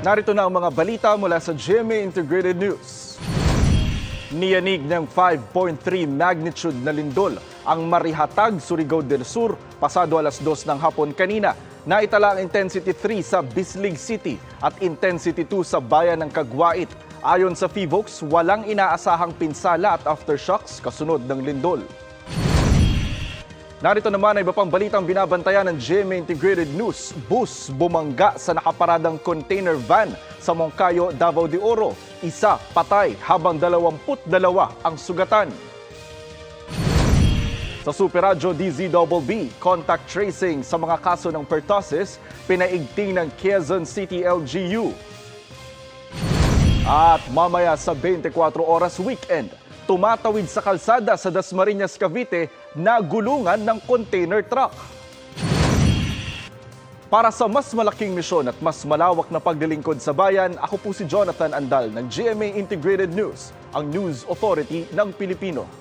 Narito na ang mga balita mula sa GMA Integrated News. Niyanig ng 5.3 magnitude na lindol ang Marihatag, Surigao del Sur pasado alas 2 ng hapon kanina. Naitala ang intensity 3 sa Bislig City at intensity 2 sa bayan ng Kagwait. Ayon sa PHIVOLCS, walang inaasahang pinsala at aftershocks kasunod ng lindol. Narito naman ay iba pang balitang binabantayan ng GMA Integrated News. Bus bumangga sa nakaparadang container van sa Moncayo, Davao de Oro. Isa patay habang 22 ang sugatan. Sa Super Radyo DZBB, contact tracing sa mga kaso ng pertussis, pinaigting ng Quezon City LGU. At mamaya sa 24 oras weekend, tumatawid sa kalsada sa Dasmariñas, Cavite na gulungan ng container truck. Para sa mas malaking misyon at mas malawak na paglilingkod sa bayan, ako po si Jonathan Andal ng GMA Integrated News, ang News Authority ng Pilipino.